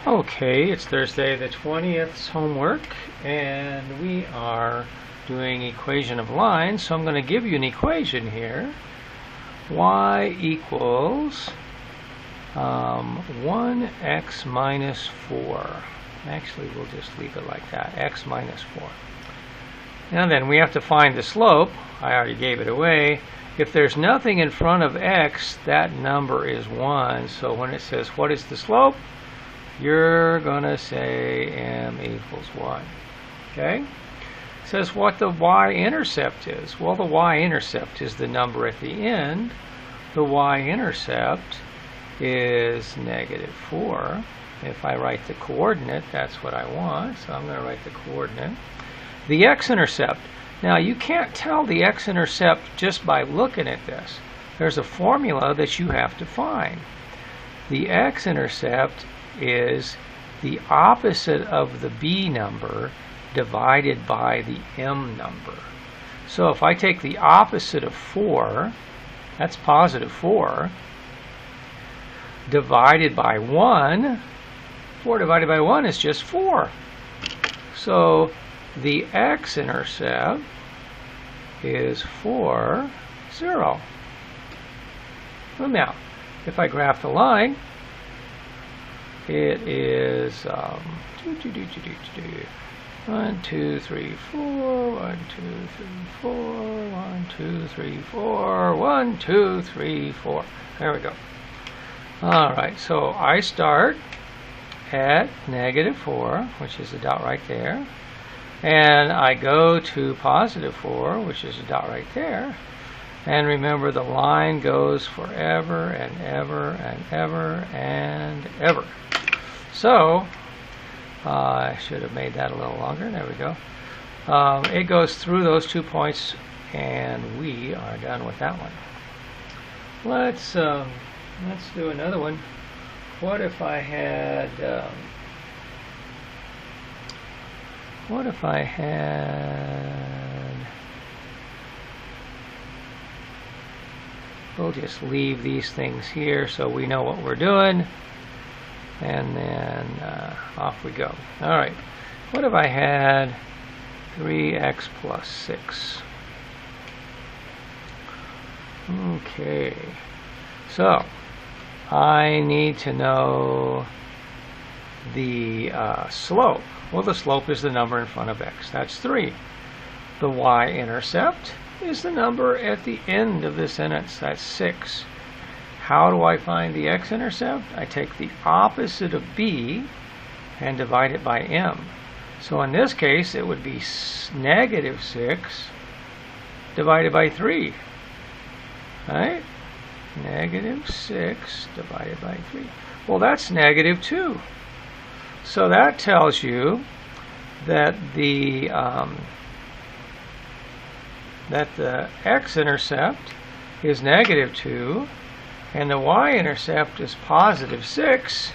Okay, it's Thursday the 20th homework, and we are doing equation of lines. So I'm going to give you an equation here. Y equals 1x minus 4. Actually, we'll just leave it like that, x minus 4. Now then, we have to find the slope. I already gave it away. If there's nothing in front of x, that number is 1. So when it says, what is the slope? You're going to say m equals 1. Okay? It says what the y-intercept is. Well, the y-intercept is the number at the end. The y-intercept is negative 4. If I write the coordinate, that's what I want. So I'm going to write the coordinate. The x-intercept. Now, you can't tell the x-intercept just by looking at this. There's a formula that you have to find. The x-intercept is the opposite of the b number divided by the m number. So if I take the opposite of 4, that's positive 4, divided by 1, 4 divided by 1 is just 4. So the x-intercept is 4, 0. Well, now, if I graph the line, it is 1, 2, 3, 4, 1, 2, 3, 4, 1, 2, 3, 4, 1, 2, 3, 4. There we go. All right, so I start at negative 4, which is the dot right there, and I go to positive 4, which is the dot right there. And remember, the line goes forever and ever and ever and ever. So, I should have made that a little longer. There we go. It goes through those 2 points, and we are done with that one. Let's do another one. What if I had we'll just leave these things here so we know what we're doing, and then off we go. All right, what if I had 3x plus 6? Okay, so I need to know the slope. Well, the slope is the number in front of x. That's 3. The y-intercept is the number at the end of the sentence. That's 6. How do I find the x-intercept? I take the opposite of b and divide it by m. So in this case, it would be negative 6 divided by 3. Right? Negative 6 divided by 3. Well, that's negative 2. So that tells you that the x-intercept is negative 2 and the y-intercept is positive 6.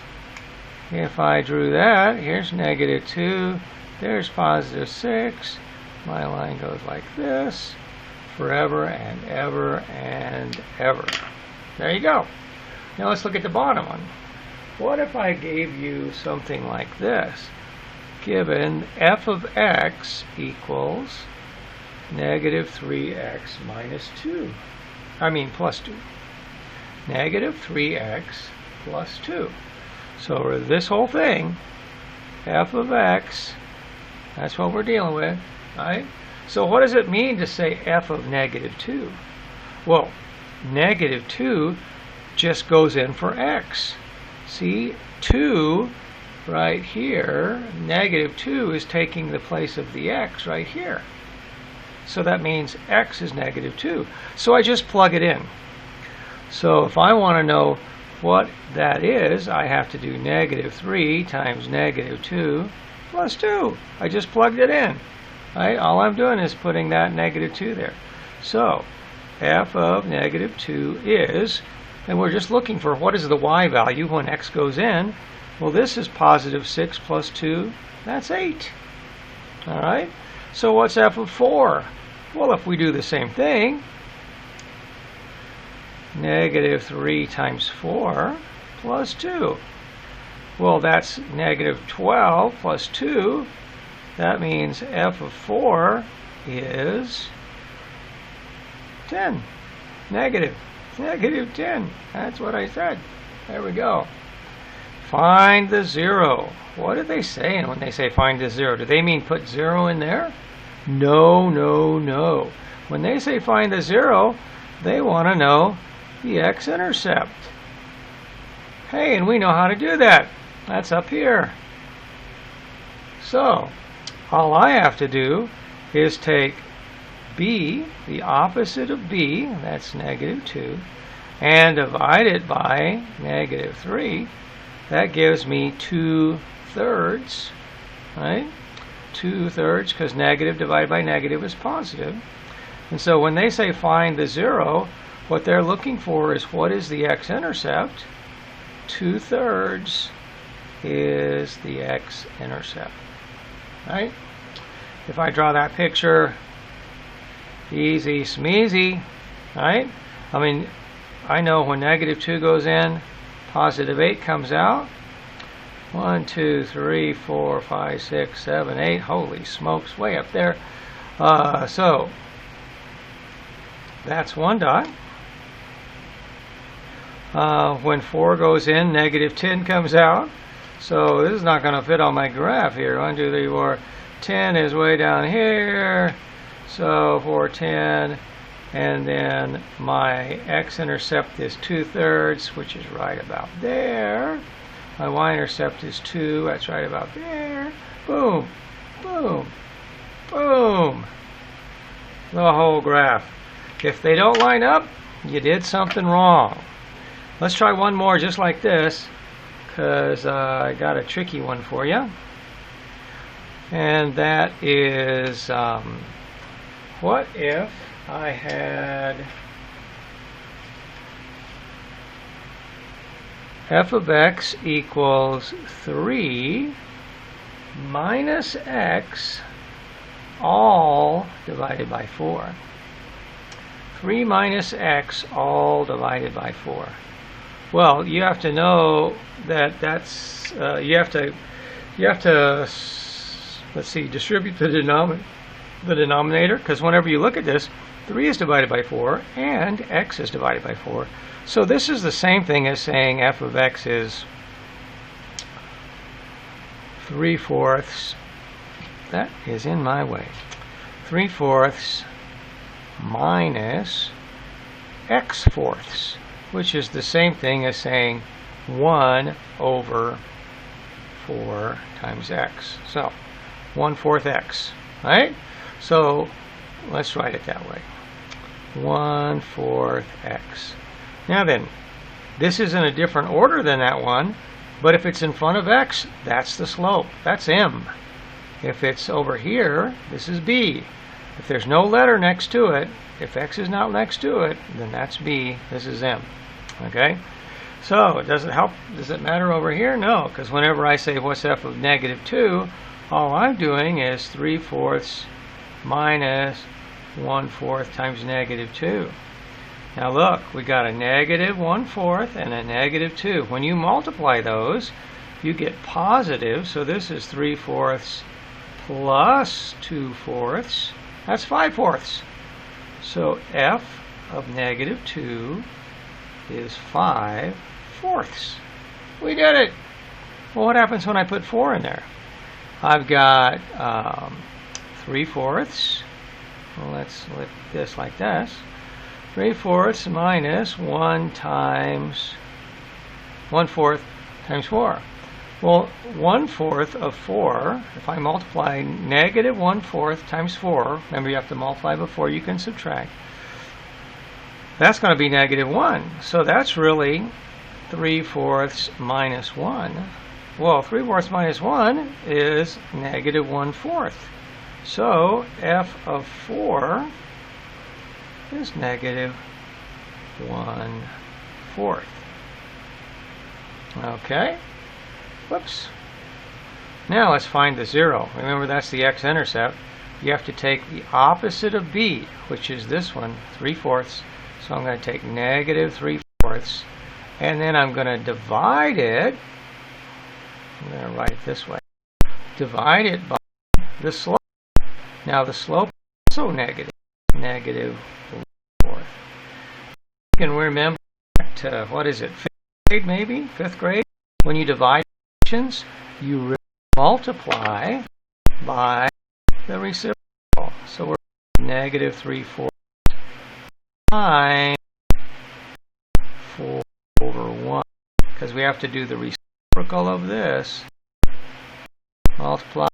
If I drew that, here's negative 2, there's positive 6. My line goes like this, forever and ever and ever. There you go. Now let's look at the bottom one. What if I gave you something like this? Given f of x equals negative 3x minus 2. Plus 2. Negative 3x plus 2. So this whole thing, f of x, that's what we're dealing with, right? So what does it mean to say f of negative 2? Well, negative 2 just goes in for x. See, 2 right here, negative 2 is taking the place of the x right here. So that means x is negative 2. So I just plug it in. So if I want to know what that is, I have to do negative 3 times negative 2 plus 2. I just plugged it in. Right? All I'm doing is putting that negative 2 there. So f of negative 2 is, and we're just looking for what is the y value when x goes in. Well, this is positive 6 plus 2. That's 8. All right? So what's f of 4? Well, if we do the same thing, negative 3 times 4 plus 2. Well, that's negative 12 plus 2. That means f of 4 is 10. Negative 10. That's what I said. There we go. Find the 0. What are they saying when they say find the 0? Do they mean put 0 in there? No, no, no. When they say find the 0, they want to know the x-intercept. Hey, and we know how to do that. That's up here. So, all I have to do is take b, the opposite of b, that's negative 2, and divide it by negative 3. That gives me 2/3, right? 2/3, because negative divided by negative is positive. And so when they say find the 0, what they're looking for is what is the x-intercept? 2/3 is the x-intercept, right? If I draw that picture, easy smeezy, right? I mean, I know when negative 2 goes in, positive 8 comes out. 1, 2, 3, 4, 5, 6, 7, 8. Holy smokes, way up there. So that's one dot. When 4 goes in, negative 10 comes out. So this is not going to fit on my graph here. 1, 2, 3, 4. 10 is way down here. So 4, 10. And then my x-intercept is 2/3, which is right about there. My y-intercept is 2. That's right about there. Boom, boom, boom. The whole graph. If they don't line up, you did something wrong. Let's try one more just like this, because I got a tricky one for you. And that is, what if I had f of x equals 3 minus x all divided by 4. 3 minus x all divided by 4. Well, you have to know that that's you have to let's see, distribute the denominator, because whenever you look at this, 3 is divided by 4 and x is divided by 4. So this is the same thing as saying f of x is 3/4. That is in my way. 3/4 minus x/4, which is the same thing as saying 1/4 times x. So 1/4 x, right? So let's write it that way. 1/4 x. Now then, this is in a different order than that one, but if it's in front of x, that's the slope. That's m. If it's over here, this is b. If there's no letter next to it, if x is not next to it, then that's b. This is m. Okay? So, does it help? Does it matter over here? No, because whenever I say what's f of negative 2, all I'm doing is 3/4 minus 1/4 times negative 2. Now look, we got a negative 1/4 and a negative 2. When you multiply those, you get positive. So this is 3/4 plus 2/4. That's 5/4. So f of negative 2 is 5/4. We did it. Well, what happens when I put 4 in there? I've got 3/4. Well, let's let this like this. 3/4 minus 1 times 1/4 times 4. Well, 1/4 of 4, if I multiply negative 1/4 times 4, remember you have to multiply before you can subtract, that's going to be negative 1. So that's really 3/4 minus 1. Well, 3/4 minus 1 is negative 1/4. So f of 4 is negative 1/4. Okay. Whoops. Now let's find the 0. Remember, that's the x-intercept. You have to take the opposite of b, which is this one, 3/4. So I'm going to take negative 3/4, and then I'm going to divide it I'm going to write it this way. Divide it by the slope. Now the slope is also negative. Negative 1/4. You can remember to, what is it, 5th grade maybe? 5th grade? When you divide fractions, you multiply by the reciprocal. So we're negative 3/4 times 4/1. Because we have to do the reciprocal of this. Multiply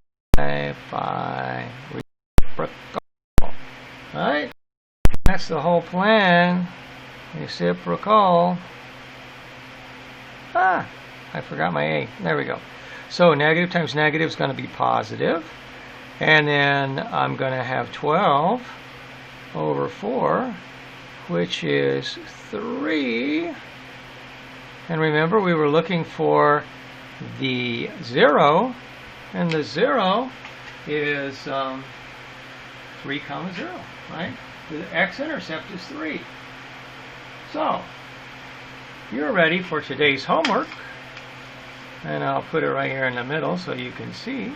by reciprocal. Alright? That's the whole plan. Reciprocal. I forgot my A. There we go. So negative times negative is going to be positive. And then I'm going to have 12/4, which is 3. And remember, we were looking for the 0. And the 0 is 3, 0, right? The x-intercept is 3. So, you're ready for today's homework. And I'll put it right here in the middle so you can see.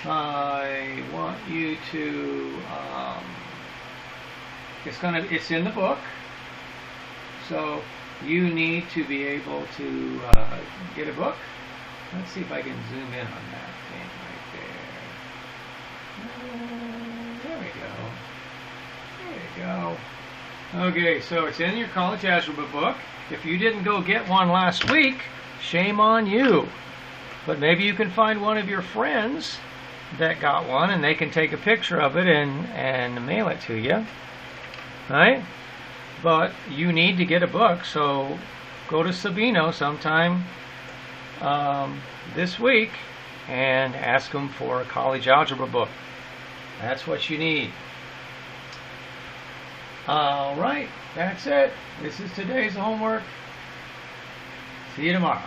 I want you to, it's in the book. So, you need to be able to get a book. Let's see if I can zoom in on that thing right there. There we go. There you go. Okay, so it's in your college algebra book. If you didn't go get one last week, shame on you. But maybe you can find one of your friends that got one and they can take a picture of it and mail it to you. Right? But you need to get a book, so go to Sabino sometime this week and ask them for a college algebra book. That's what you need. Alright, that's it. This is today's homework. See you tomorrow.